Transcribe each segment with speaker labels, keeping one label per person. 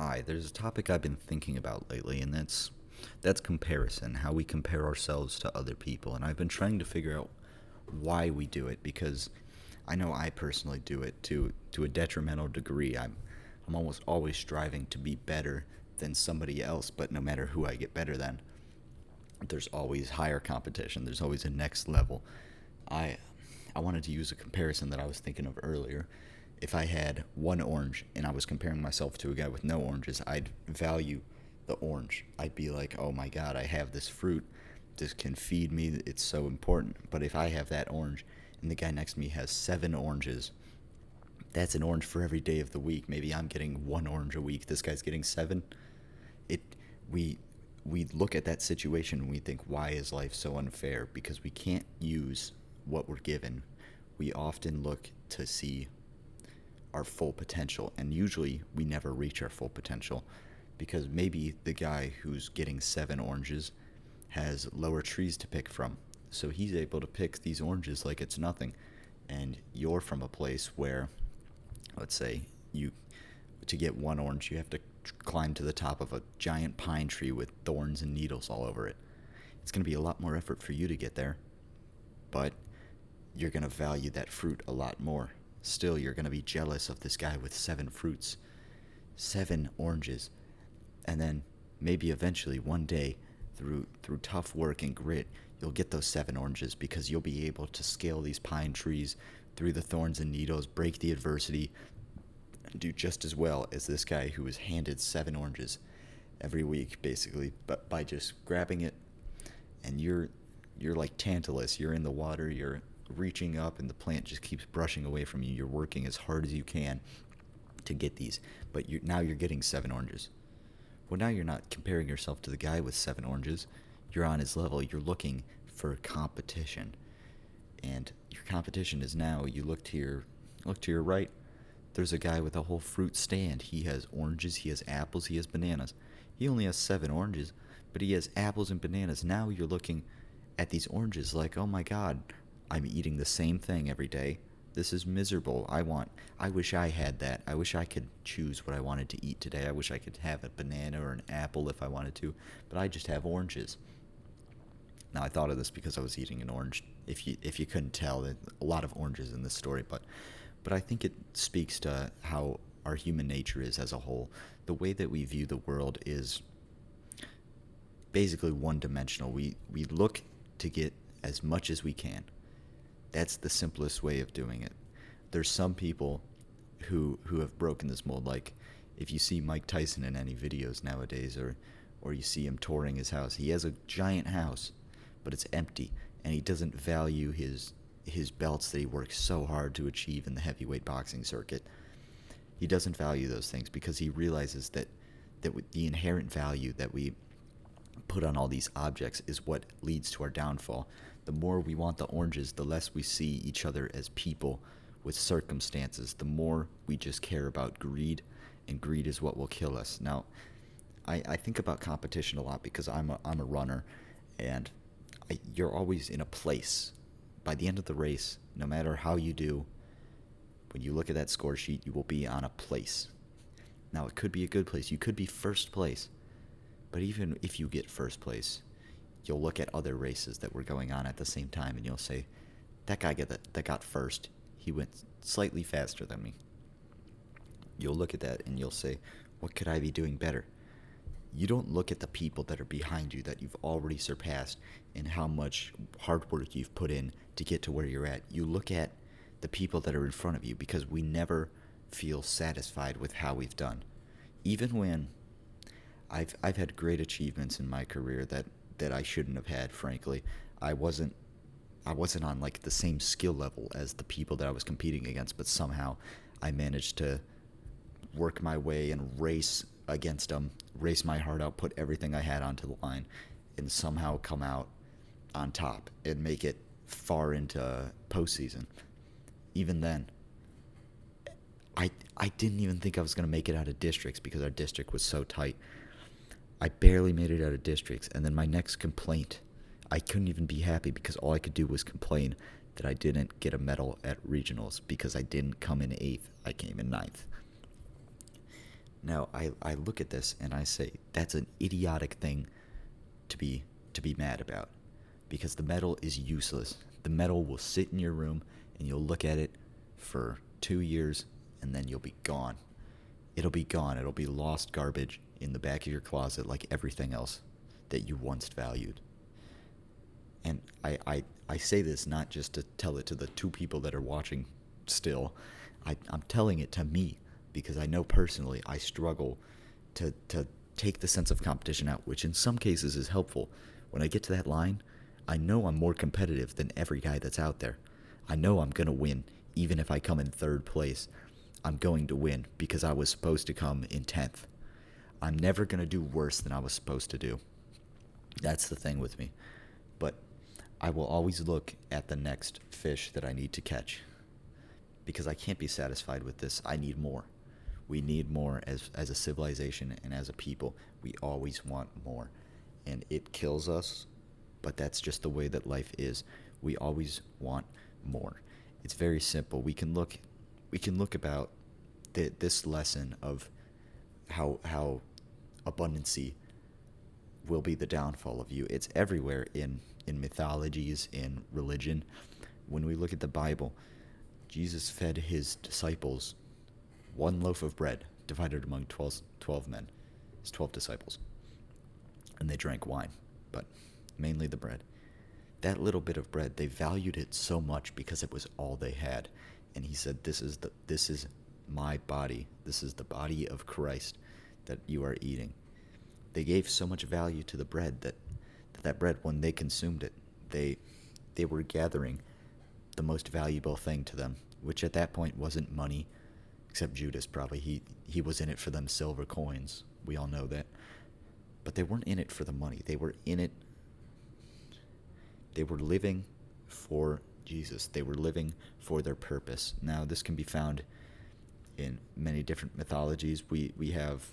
Speaker 1: Hi, there's a topic I've been thinking about lately, and that's comparison, how we compare ourselves to other people. And I've been trying to figure out why we do it because I know I personally do it to a detrimental degree. I'm almost always striving to be better than somebody else, but no matter who I get better than, there's always higher competition. There's always a next level. I I wanted to use a comparison that I was thinking of earlier. If I had one orange and I was comparing myself to a guy with no oranges, I'd value the orange. I'd be like, "Oh my god, I have this fruit. This can feed me. It's so important." But if I have that orange and the guy next to me has 7 oranges, that's an orange for every day of the week. Maybe I'm getting 1 orange a week. This guy's getting 7. It we we look at that situation and we think, why is life so unfair? Because we can't use what we're given. We often look to see our full potential, and usually we never reach our full potential because maybe the guy who's getting 7 oranges has lower trees to pick from. So he's able to pick these oranges like it's nothing. And you're from a place where, let's say, you to get 1 orange, you have to climb to the top of a giant pine tree with thorns and needles all over it. It's going to be a lot more effort for you to get there, but you're going to value that fruit a lot more. Still, you're going to be jealous of this guy with 7 fruits, 7 oranges, and then maybe eventually one day, through tough work and grit, you'll get those 7 oranges because you'll be able to scale these pine trees through the thorns and needles, break the adversity, and do just as well as this guy who was handed 7 oranges every week, basically, but by just grabbing it, and you're like Tantalus. You're in the water. You're reaching up, and the plant just keeps brushing away from you. You're working as hard as you can to get these, but now you're getting 7 oranges. Well, now you're not comparing yourself to the guy with 7 oranges. You're on his level. You're looking for competition, and your competition is now. You look to your right. There's a guy with a whole fruit stand. He has oranges. He has apples. He has bananas. He only has 7 oranges, but he has apples and bananas. Now you're looking at these oranges like, oh my god, I'm eating the same thing every day. This is miserable. I wish I had that. I wish I could choose what I wanted to eat today. I wish I could have a banana or an apple if I wanted to, but I just have oranges. Now I thought of this because I was eating an orange. If you couldn't tell, there's a lot of oranges in this story, but I think it speaks to how our human nature is as a whole. The way that we view the world is basically one dimensional. We look to get as much as we can. That's the simplest way of doing it. There's some people who have broken this mold. Like if you see Mike Tyson in any videos nowadays, or you see him touring his house, he has a giant house, but it's empty, and he doesn't value his belts that he works so hard to achieve in the heavyweight boxing circuit. He doesn't value those things because he realizes that with the inherent value that we put on all these objects is what leads to our downfall. The more we want the oranges, the less we see each other as people with circumstances. The more we just care about greed, and greed is what will kill us. Now, I think about competition a lot because I'm a runner, and you're always in a place. By the end of the race, no matter how you do, when you look at that score sheet, you will be on a place. Now, it could be a good place. You could be first place. But even if you get first place, you'll look at other races that were going on at the same time, and you'll say, that got first, he went slightly faster than me. You'll look at that and you'll say, what could I be doing better? You don't look at the people that are behind you that you've already surpassed and how much hard work you've put in to get to where you're at. You look at the people that are in front of you because we never feel satisfied with how we've done. Even when I've had great achievements in my career that I shouldn't have had, frankly. I wasn't on like the same skill level as the people that I was competing against, but somehow I managed to work my way and race against them, race my heart out, put everything I had onto the line, and somehow come out on top and make it far into postseason. Even then, I didn't even think I was going to make it out of districts because our district was so tight. I barely made it out of districts, and then my next complaint, I couldn't even be happy because all I could do was complain that I didn't get a medal at regionals because I didn't come in 8th, I came in 9th. Now, I look at this and I say, that's an idiotic thing to be mad about, because the medal is useless. The medal will sit in your room and you'll look at it for 2 years and then you'll be gone. It'll be gone. It'll be lost garbage in the back of your closet like everything else that you once valued. And I say this not just to tell it to the 2 people that are watching still. I'm telling it to me because I know personally I struggle to take the sense of competition out, which in some cases is helpful. When I get to that line, I know I'm more competitive than every guy that's out there. I know I'm going to win, even if I come in 3rd place. I'm going to win because I was supposed to come in 10th. I'm never going to do worse than I was supposed to do. That's the thing with me. But I will always look at the next fish that I need to catch, because I can't be satisfied with this. I need more. We need more as a civilization and as a people. We always want more. And it kills us, but that's just the way that life is. We always want more. It's very simple. We can look about this lesson of how abundancy will be the downfall of you. It's everywhere in mythologies, in religion. When we look at the Bible, Jesus fed his disciples 1 loaf of bread divided among 12 men, his 12 disciples. And they drank wine, but mainly the bread. That little bit of bread, they valued it so much because it was all they had. And he said, this is my body. This is the body of Christ that you are eating. They gave so much value to the bread that bread, when they consumed it, they were gathering the most valuable thing to them, which at that point wasn't money, except Judas probably. He was in it for them silver coins. We all know that. But they weren't in it for the money. They were in it. They were living for Jesus. They were living for their purpose. Now, this can be found in many different mythologies. We have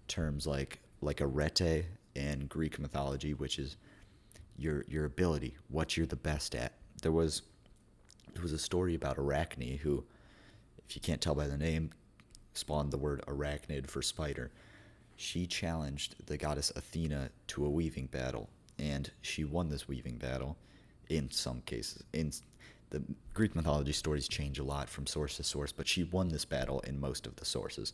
Speaker 1: terms like arete in Greek mythology, which is your ability, what you're the best at. There was a story about Arachne, who, if you can't tell by the name, spawned the word arachnid for spider. She challenged the goddess Athena to a weaving battle, and she won this weaving battle in some cases. In the Greek mythology, stories change a lot from source to source, but she won this battle in most of the sources.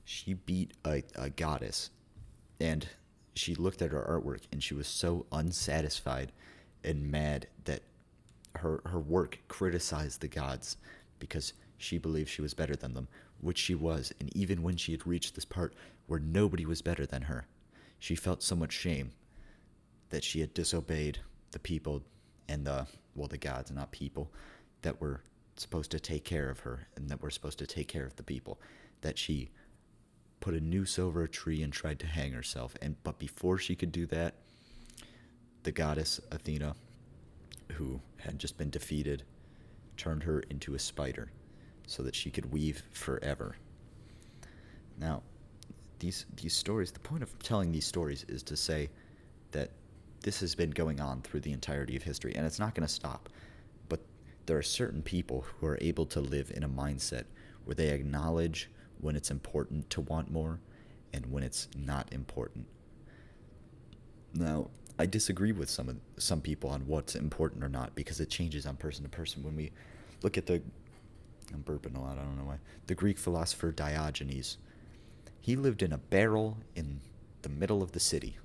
Speaker 1: She beat a goddess, and she looked at her artwork, and she was so unsatisfied and mad that her work criticized the gods because she believed she was better than them, which she was. And even when she had reached this part where nobody was better than her, she felt so much shame that she had disobeyed the people and the gods, not people, that were supposed to take care of her and that were supposed to take care of the people, that she put a noose over a tree and tried to hang herself. But before she could do that, the goddess Athena, who had just been defeated, turned her into a spider so that she could weave forever. Now, these stories, the point of telling these stories is to say that this has been going on through the entirety of history, and it's not going to stop. But there are certain people who are able to live in a mindset where they acknowledge when it's important to want more and when it's not important. Now, I disagree with some people on what's important or not, because it changes on person to person. When we look at I'm burping a lot, I don't know why. The Greek philosopher Diogenes, he lived in a barrel in the middle of the city,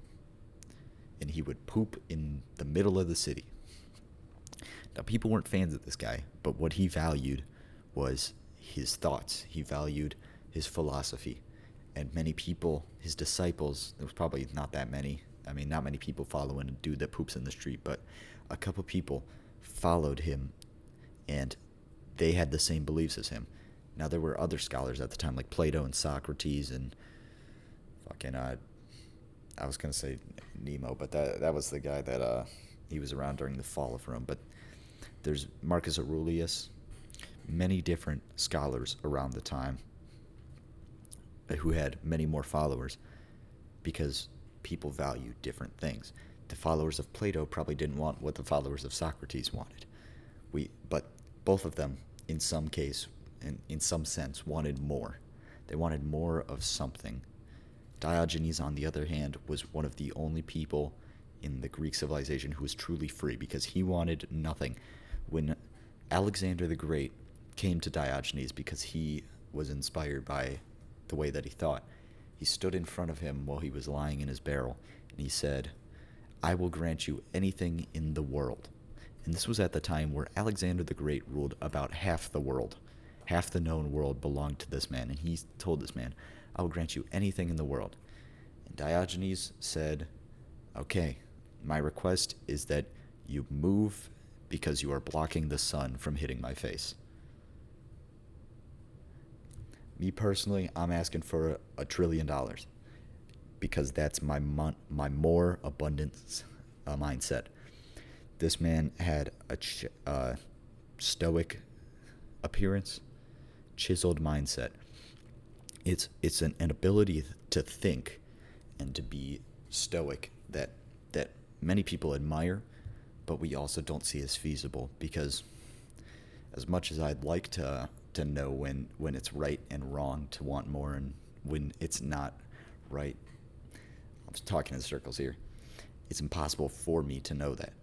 Speaker 1: and he would poop in the middle of the city. Now, people weren't fans of this guy, but what he valued was his thoughts. He valued his philosophy. And many people, his disciples, there was probably not that many. I mean, not many people following a dude that poops in the street, but a couple people followed him, and they had the same beliefs as him. Now, there were other scholars at the time, like Plato and Socrates and fucking, I was going to say Nemo, but that was the guy that, he was around during the fall of Rome. But there's Marcus Aurelius, many different scholars around the time who had many more followers because people value different things. The followers of Plato probably didn't want what the followers of Socrates wanted. But both of them, in some case, in some sense, wanted more. They wanted more of something. Diogenes, on the other hand, was one of the only people in the Greek civilization who was truly free because he wanted nothing. When Alexander the Great came to Diogenes because he was inspired by the way that he thought, he stood in front of him while he was lying in his barrel, and he said, "I will grant you anything in the world." And this was at the time where Alexander the Great ruled about half the world. Half the known world belonged to this man, and he told this man, "I will grant you anything in the world." And Diogenes said, "Okay, my request is that you move because you are blocking the sun from hitting my face." Me personally, I'm asking for $1 trillion because that's my more abundance mindset. This man had a stoic appearance, chiseled mindset. It's an ability to think and to be stoic that many people admire, but we also don't see as feasible because as much as I'd like to know when it's right and wrong, to want more, and when it's not right, I'm talking in circles here. It's impossible for me to know that.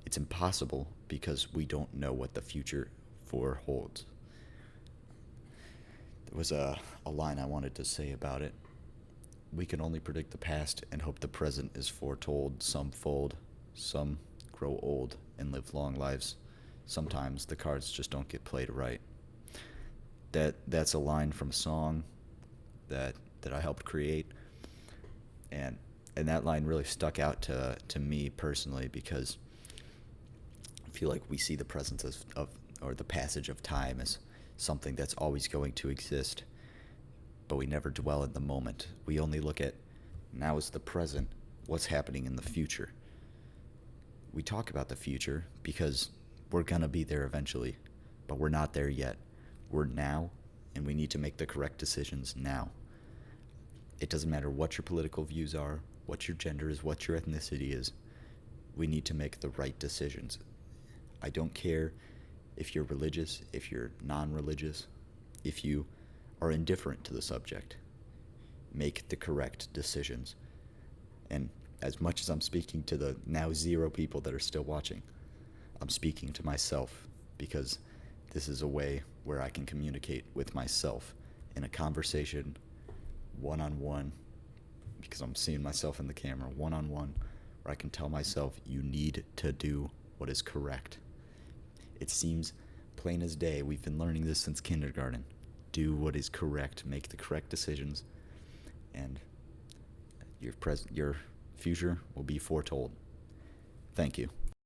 Speaker 1: It's impossible because we don't know what the future holds. There was a line I wanted to say about it. We can only predict the past and hope the present is foretold. Some fold, some grow old and live long lives. Sometimes the cards just don't get played right. That's a line from a song that I helped create, and that line really stuck out to me personally because I feel like we see the presence of or the passage of time as something that's always going to exist, but we never dwell in the moment. We only look at now is the present, what's happening in the future. We talk about the future because we're gonna be there eventually, but we're not there yet. We're now, and we need to make the correct decisions now. It doesn't matter what your political views are, what your gender is, what your ethnicity is. We need to make the right decisions. I don't care if you're religious, if you're non-religious, if you are indifferent to the subject. Make the correct decisions. And as much as I'm speaking to the now 0 people that are still watching, I'm speaking to myself because this is a way where I can communicate with myself in a conversation, one-on-one, because I'm seeing myself in the camera, one-on-one, where I can tell myself, you need to do what is correct. It seems plain as day. We've been learning this since kindergarten. Do what is correct, make the correct decisions, and your future will be foretold. Thank you.